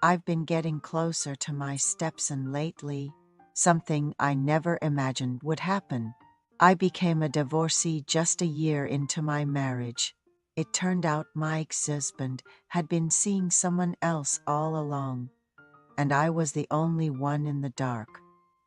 I've been getting closer to my Stepson lately, something I never imagined would happen. I became a divorcee just a year into my marriage. It turned out my ex-husband had been seeing someone else all along, and I was the only one in the dark.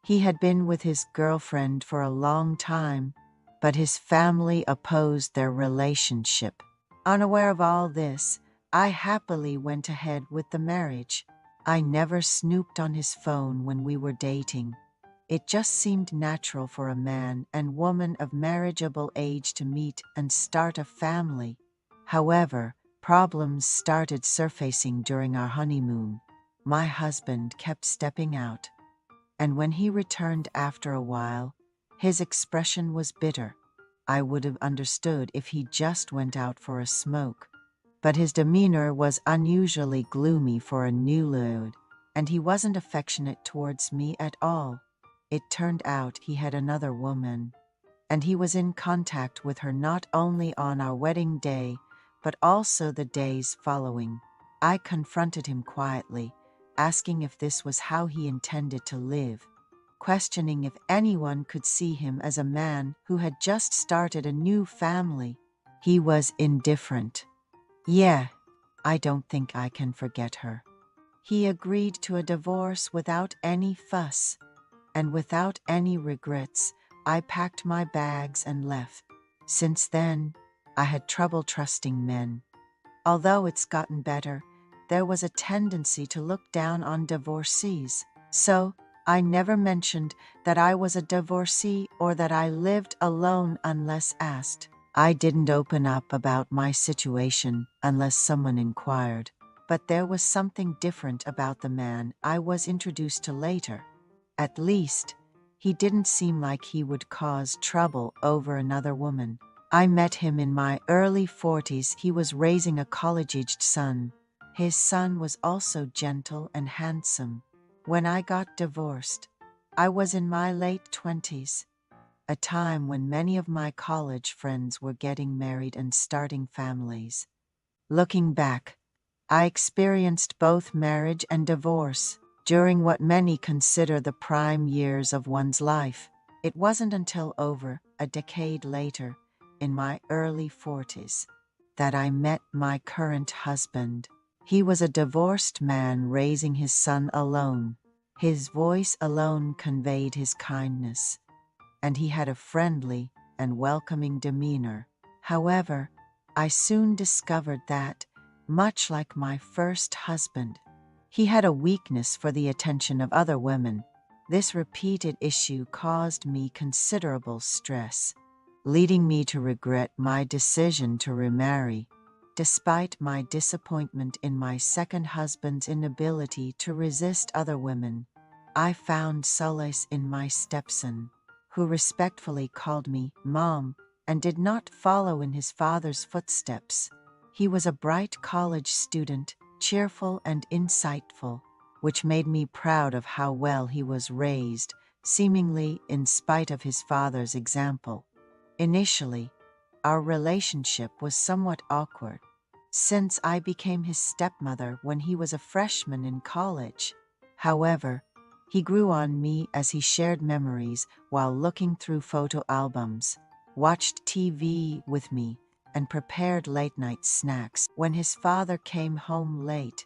He had been with his girlfriend for a long time, but his family opposed their relationship. Unaware of all this, I happily went ahead with the marriage. I never snooped on his phone when we were dating. It just seemed natural for a man and woman of marriageable age to meet and start a family. However, problems started surfacing during our honeymoon. My husband kept stepping out, and when he returned after a while, his expression was bitter. I would have understood if he just went out for a smoke, but his demeanor was unusually gloomy for a newlywed, and he wasn't affectionate towards me at all. It turned out he had another woman, and he was in contact with her not only on our wedding day, but also the days following. I confronted him quietly, asking if this was how he intended to live, questioning if anyone could see him as a man who had just started a new family. He was indifferent. "Yeah, I don't think I can forget her." He agreed to a divorce without any fuss, and without any regrets, I packed my bags and left. Since then, I had trouble trusting men. Although it's gotten better, there was a tendency to look down on divorcees. So, I never mentioned that I was a divorcee or that I lived alone unless asked. I didn't open up about my situation unless someone inquired. But there was something different about the man I was introduced to later. At least, he didn't seem like he would cause trouble over another woman. I met him in my early 40s. He was raising a college-aged son. His son was also gentle and handsome. When I got divorced, I was in my late 20s, a time when many of my college friends were getting married and starting families. Looking back, I experienced both marriage and divorce during what many consider the prime years of one's life. It wasn't until over a decade later, in my early 40s, that I met my current husband. He was a divorced man raising his son alone. His voice alone conveyed his kindness, and he had a friendly and welcoming demeanor. However, I soon discovered that, much like my first husband, he had a weakness for the attention of other women. This repeated issue caused me considerable stress, leading me to regret my decision to remarry. Despite my disappointment in my second husband's inability to resist other women, I found solace in my stepson, who respectfully called me Mom and did not follow in his father's footsteps. He was a bright college student, cheerful and insightful, which made me proud of how well he was raised, seemingly in spite of his father's example. Initially, our relationship was somewhat awkward, since I became his stepmother when he was a freshman in college. However, he grew on me as he shared memories while looking through photo albums, watched TV with me, and prepared late-night snacks when his father came home late.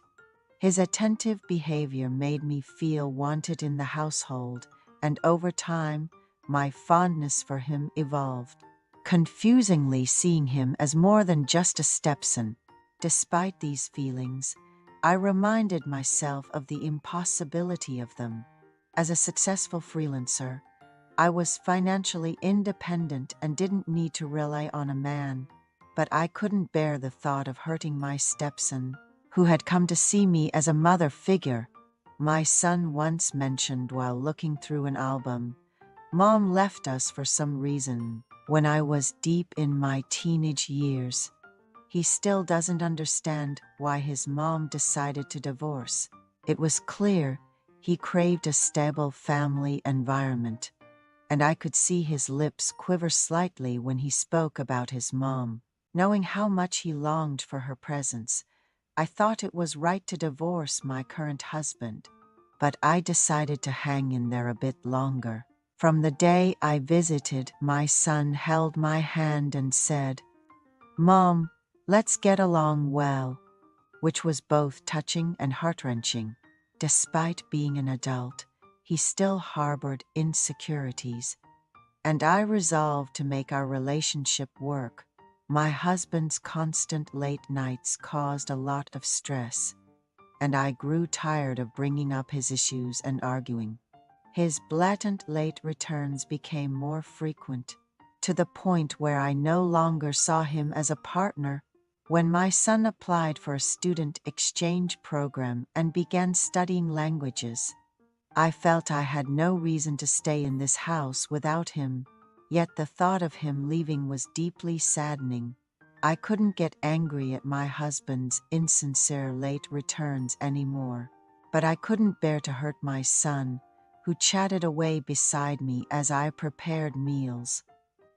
His attentive behavior made me feel wanted in the household, and over time, my fondness for him evolved, confusingly seeing him as more than just a stepson. Despite these feelings, I reminded myself of the impossibility of them. As a successful freelancer, I was financially independent and didn't need to rely on a man, but I couldn't bear the thought of hurting my stepson, who had come to see me as a mother figure. My son once mentioned while looking through an album, "Mom left us for some reason when I was deep in my teenage years." He still doesn't understand why his mom decided to divorce. It was clear he craved a stable family environment, and I could see his lips quiver slightly when he spoke about his mom. Knowing how much he longed for her presence, I thought it was right to divorce my current husband, but I decided to hang in there a bit longer. From the day I visited, my son held my hand and said, "Mom, let's get along well," which was both touching and heart-wrenching. Despite being an adult, he still harbored insecurities, and I resolved to make our relationship work. My husband's constant late nights caused a lot of stress, and I grew tired of bringing up his issues and arguing. His blatant late returns became more frequent, to the point where I no longer saw him as a partner. When my son applied for a student exchange program and began studying languages, I felt I had no reason to stay in this house without him, yet the thought of him leaving was deeply saddening. I couldn't get angry at my husband's insincere late returns anymore, but I couldn't bear to hurt my son, who chatted away beside me as I prepared meals.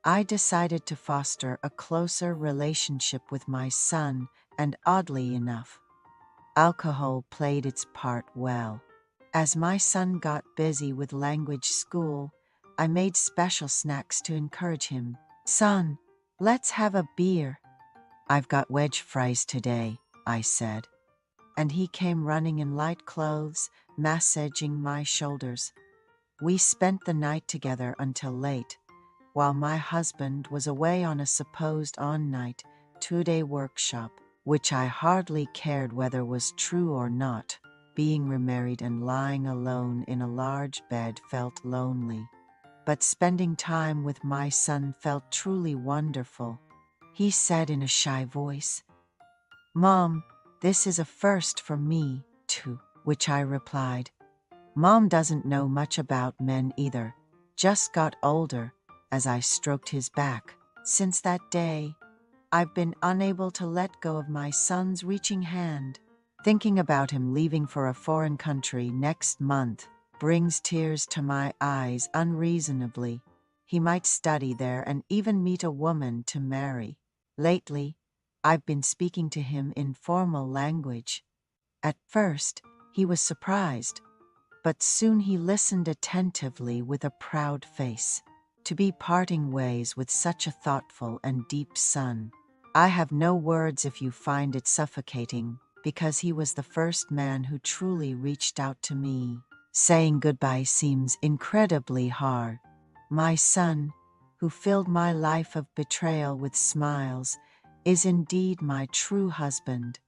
I decided to foster a closer relationship with my son, and oddly enough, alcohol played its part well. As my son got busy with language school, I made special snacks to encourage him. "Son, let's have a beer." "I've got wedge fries today," I said, and he came running in light clothes, massaging my shoulders. We spent the night together until late, while my husband was away on a supposed on-night, 2-day workshop, which I hardly cared whether was true or not. Being remarried and lying alone in a large bed felt lonely, but spending time with my son felt truly wonderful. He said in a shy voice, "Mom, this is a first for me, too," which I replied, "Mom doesn't know much about men either, just got older," as I stroked his back. Since that day, I've been unable to let go of my son's reaching hand. Thinking about him leaving for a foreign country next month brings tears to my eyes unreasonably. He might study there and even meet a woman to marry. Lately, I've been speaking to him in formal language. At first, he was surprised, but soon he listened attentively with a proud face. To be parting ways with such a thoughtful and deep son. I have no words if you find it suffocating, because he was the first man who truly reached out to me. Saying goodbye seems incredibly hard. My son, who filled my life of betrayal with smiles, is indeed my true husband.